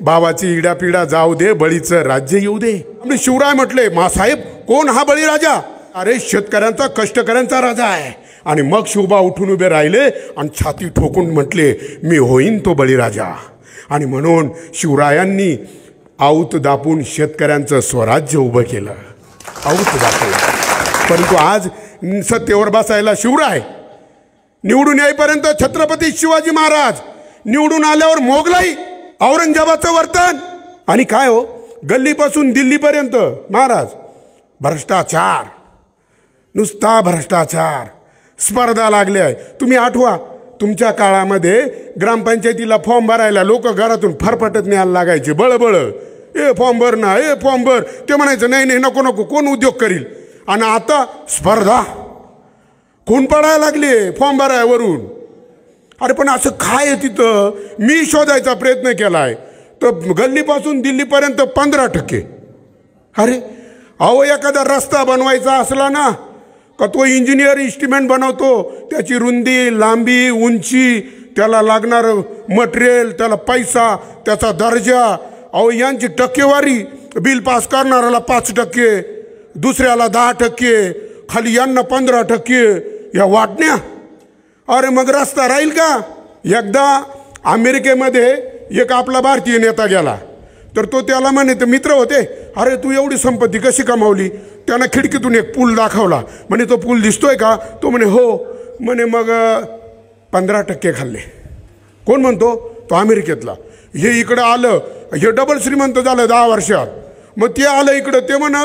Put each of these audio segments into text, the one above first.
भावाची इडापिडा जाऊ दे, बळीचं राज्य येऊ दे. आपले शिवराय म्हटले, मासाहेब कोण हा बळीराजा? अरे शेतकऱ्यांचा, कष्टकऱ्यांचा राजा आहे. आणि मग शिवबा उठून उभे राहिले आणि छाती ठोकून म्हटले, मी होईन तो बळीराजा. आणि म्हणून शिवरायांनी आऊत दापून शेतकऱ्यांचं स्वराज्य उभं केलं, आऊत दापून. परंतु आज सत्तेवर बसायला शिवराय, निवडून येईपर्यंत छत्रपती शिवाजी महाराज, निवडून आल्यावर मोगलाई, औरंगजेबाचं वर्तन. आणि काय हो, गल्लीपासून दिल्लीपर्यंत महाराज भ्रष्टाचार, नुसता भ्रष्टाचार, स्पर्धा लागली आहे. तुम्ही आठवा, तुमच्या काळामध्ये ग्रामपंचायतीला फॉर्म भरायला लोक घरातून फरफटत न्यायला लागायचे, बळबळ, ए फॉर्म भर ना, ए फॉर्म भर. ते म्हणायचं नाही नाही, नको नको, कोण उद्योग करील. आणि आता स्पर्धा, कोण पडायला लागले फॉर्म भरायवरून. अरे पण असं काय आहे तिथं? मी शोधायचा प्रयत्न केला आहे तर गल्लीपासून दिल्लीपर्यंत 15%. अरे अहो, एखादा रस्ता बनवायचा असला ना का तो इंजिनियर इस्टिमेट बनवतो, त्याची रुंदी, लांबी, उंची, त्याला लागणारं मटेरियल, त्याला पैसा, त्याचा दर्जा, अहो यांची टक्केवारी, बिल पास करणाऱ्याला 5%, दुसऱ्याला 10%, खाली यांना 15%, या वाटण्या. अरे मग रस्ता राहील का? एकदा अमेरिकेमध्ये एक आपला भारतीय नेता गेला तर तो त्याला म्हणे, तर मित्र होते, अरे तू एवढी संपत्ती कशी कमावली? त्यानं खिडकीतून एक पूल दाखवला, म्हणे तो पूल दिसतोय का? तो म्हणे हो. म्हणे मग 15% खाल्ले. कोण म्हणतो? तो अमेरिकेतला. हे इकडं आलं, हे डबल श्रीमंत झालं 10 वर्षात. मग ते आलं इकडं, ते म्हण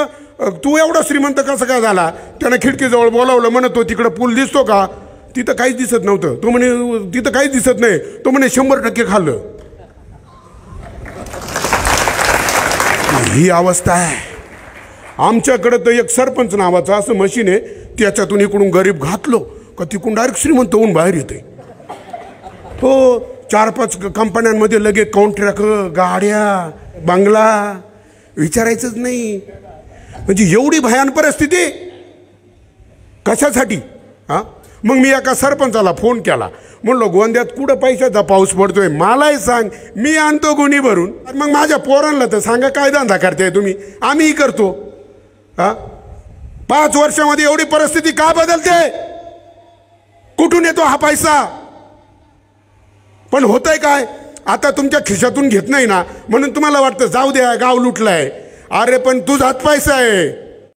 तू एवढा श्रीमंत कसं काय झाला? त्यानं खिडकीजवळ बोलावलं, म्हणे तो तिकडं पूल दिसतो का? तिथं काहीच दिसत नव्हतं. तो म्हणे तिथं काहीच दिसत नाही. तो म्हणे 100% खाल्लं. ही अवस्था आहे आमच्याकडे. तर एक सरपंच नावाचं असं मशीन आहे, त्याच्यातून इकडून गरीब घातलो का तिकडून डायरेक्ट श्रीमंत होऊन बाहेर येते. तो 4-5 कंपन्यांमध्ये लगेच कॉन्ट्रॅक्ट, गाड्या, बंगला, विचारायचंच नाही. म्हणजे एवढी भयान परिस्थिती कशासाठी? हा, मग मी एका सरपंचाला फोन केला, म्हणलो गोंद्यात कुठं पैशाचा पाऊस पडतोय, मलाही सांग, मी आणतो गुन्हे भरून. मग माझ्या पोरांना तर सांगा, काय धंदा करताय तुम्ही? आम्हीही करतो. हा, 5 वर्षामध्ये एवढी परिस्थिती का बदलते? कुठून येतो हा पैसा? पण होतंय काय? आता तुमच्या खिशातून घेत नाही ना, म्हणून तुम्हाला वाटतं जाऊ द्या, गाव लुटलाय. अरे पण तुझाच पैसा आहे.